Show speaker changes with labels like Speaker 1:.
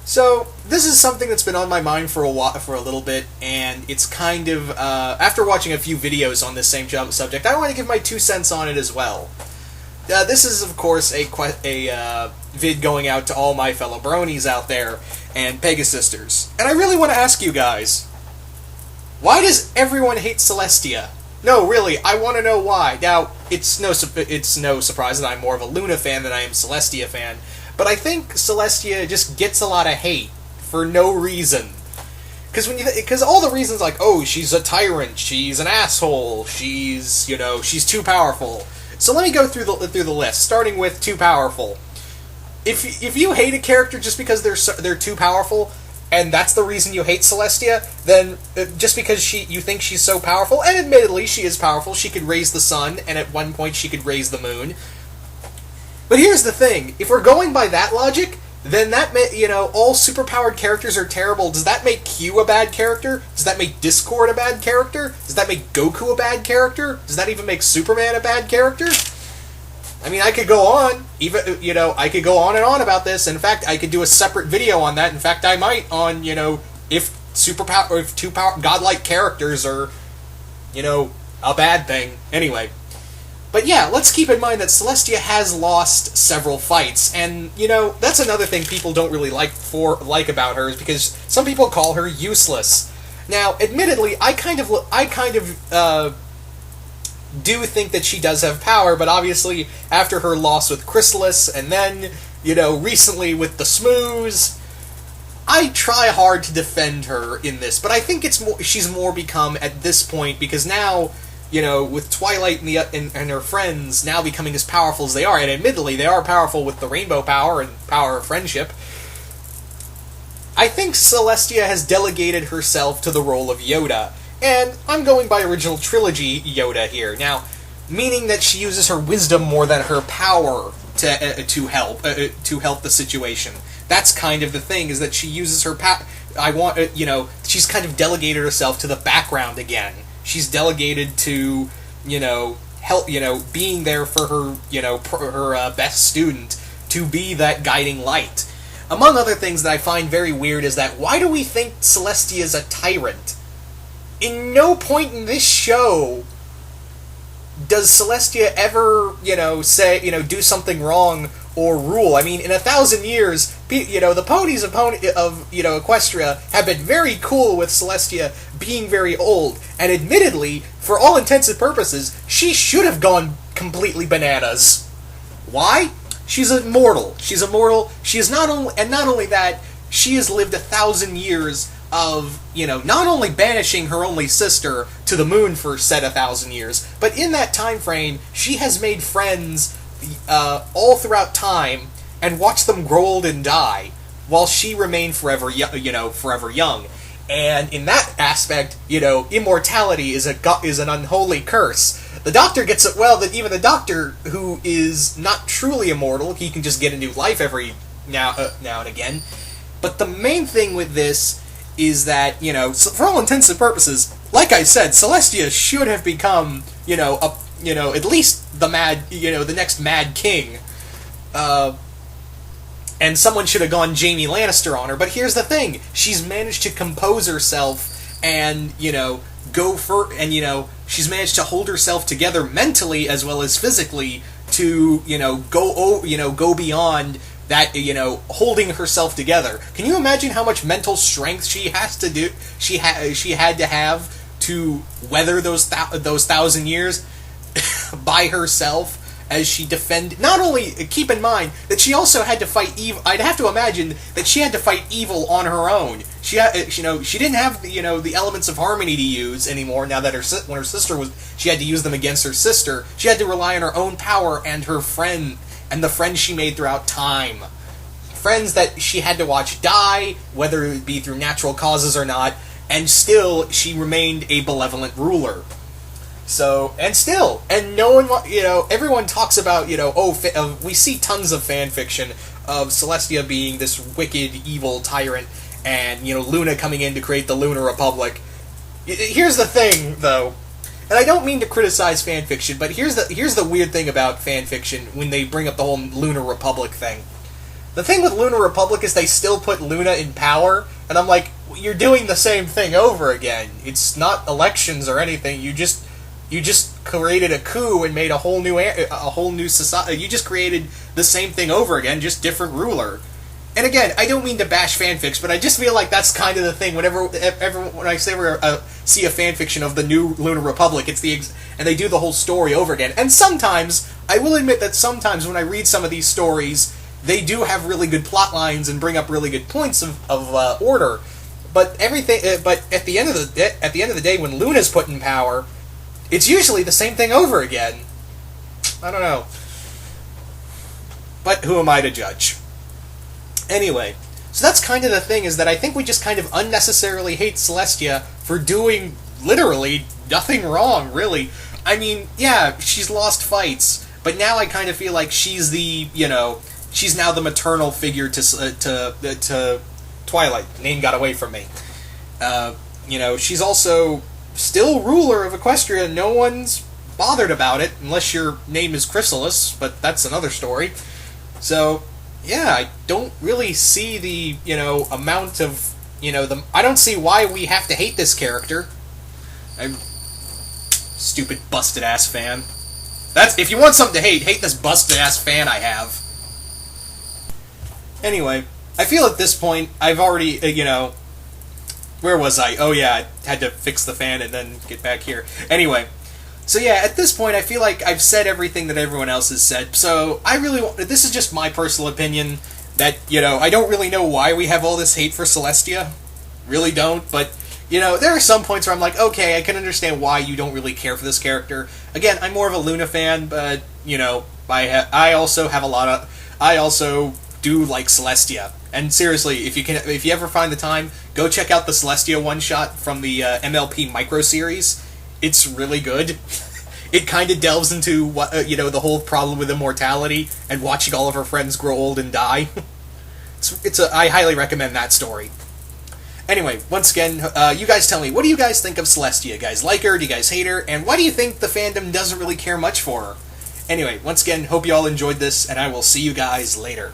Speaker 1: So, this is something that's been on my mind for a little bit, and it's kind of, after watching a few videos on this same subject, I want to give my 2 cents on it as well. This is, of course, a vid going out to all my fellow bronies out there, and Pegasisters. And I really want to ask you guys, why does everyone hate Celestia? No, really, I want to know why. Now, it's no surprise that I'm more of a Luna fan than I am Celestia fan, but I think Celestia just gets a lot of hate for no reason. Because all the reasons, like, oh, she's a tyrant, she's an asshole, she's too powerful. So let me go through the list, starting with too powerful. If you hate a character just because they're too powerful, and that's the reason you hate Celestia, then just because you think she's so powerful, and admittedly she is powerful, she could raise the sun, and at one point she could raise the moon. But here's the thing: if we're going by that logic, then all superpowered characters are terrible. Does that make Q a bad character? Does that make Discord a bad character? Does that make Goku a bad character? Does that even make Superman a bad character? I mean, I could go on. I could go on and on about this. In fact, I could do a separate video on that. In fact, I might on, if two godlike characters are, a bad thing. Anyway. But yeah, let's keep in mind that Celestia has lost several fights, and, that's another thing people don't really like about her, is because some people call her useless. Now, admittedly, I kind of do think that she does have power, but obviously, after her loss with Chrysalis, and then, recently with the Smooze, I try hard to defend her in this, but I think she's more become, at this point, because now, with Twilight and her friends now becoming as powerful as they are, and admittedly, they are powerful with the rainbow power and power of friendship, I think Celestia has delegated herself to the role of Yoda. And I'm going by original trilogy Yoda here. Now, meaning that she uses her wisdom more than her power to help the situation. That's kind of the thing, is that she uses her she's kind of delegated herself to the background again. She's delegated to, help, being there for her, her best student, to be that guiding light. Among other things that I find very weird is that, why do we think Celestia is a tyrant? In no point in this show does Celestia ever, do something wrong or rule. I mean, in 1,000 years, the ponies of Equestria have been very cool with Celestia being very old, and admittedly, for all intents and purposes, she should have gone completely bananas. Why? She's immortal. She's immortal. She is not only that, she has lived 1,000 years of, not only banishing her only sister to the moon for said 1,000 years, but in that time frame, she has made friends all throughout time and watched them grow old and die, while she remained forever young. And in that aspect, immortality is an unholy curse. The Doctor gets it well, that even the Doctor, who is not truly immortal, he can just get a new life every now and again. But the main thing with this is that, for all intents and purposes, like I said, Celestia should have become, at least the next Mad King. And someone should have gone Jaime Lannister on her. But here's the thing: she's managed to compose herself, and she's managed to hold herself together mentally as well as physically to go beyond that, holding herself together. Can you imagine how much mental strength she had to have to weather those 1,000 years by herself, as she defended? Not only, keep in mind that she also had to fight evil. I'd have to imagine that she had to fight evil on her own. She didn't have the elements of harmony to use anymore. Now that when her sister she had to use them against her sister. She had to rely on her own power and her friend. And the friends she made throughout time. Friends that she had to watch die, whether it be through natural causes or not, and still, she remained a benevolent ruler. And no one, everyone talks about, we see tons of fan fiction of Celestia being this wicked, evil tyrant, and, Luna coming in to create the Lunar Republic. Here's the thing, though. And I don't mean to criticize fanfiction, but here's the weird thing about fanfiction when they bring up the whole Lunar Republic thing. The thing with Lunar Republic is they still put Luna in power, and I'm like, you're doing the same thing over again. It's not elections or anything. You just created a coup and made a whole new society. You just created the same thing over again, just different ruler. And again, I don't mean to bash fanfics, but I just feel like that's kind of the thing. When I see a fanfiction of the new Lunar Republic, and they do the whole story over again. And sometimes, I will admit that sometimes when I read some of these stories, they do have really good plot lines and bring up really good points of order. But but at the end of the day, when Luna's put in power, it's usually the same thing over again. I don't know. But who am I to judge? Anyway, so that's kind of the thing, is that I think we just kind of unnecessarily hate Celestia for doing literally nothing wrong, really. I mean, yeah, she's lost fights, but now I kind of feel like she's she's now the maternal figure to Twilight. Name got away from me. She's also still ruler of Equestria. No one's bothered about it, unless your name is Chrysalis, but that's another story. So, yeah, I don't really see the, amount of, I don't see why we have to hate this character. I'm stupid busted-ass fan. If you want something to hate this busted-ass fan I have. Anyway, I feel at this point, I've already, where was I? Oh yeah, I had to fix the fan and then get back here. Anyway, so yeah, at this point, I feel like I've said everything that everyone else has said, so this is just my personal opinion, that, I don't really know why we have all this hate for Celestia. Really don't, but, there are some points where I'm like, okay, I can understand why you don't really care for this character. Again, I'm more of a Luna fan, but, I also do like Celestia. And seriously, if you ever find the time, go check out the Celestia one-shot from the MLP micro series. It's really good. It kind of delves into what the whole problem with immortality and watching all of her friends grow old and die. I highly recommend that story. Anyway, once again, you guys tell me, what do you guys think of Celestia? You guys like her? Do you guys hate her? And why do you think the fandom doesn't really care much for her? Anyway, once again, hope you all enjoyed this, and I will see you guys later.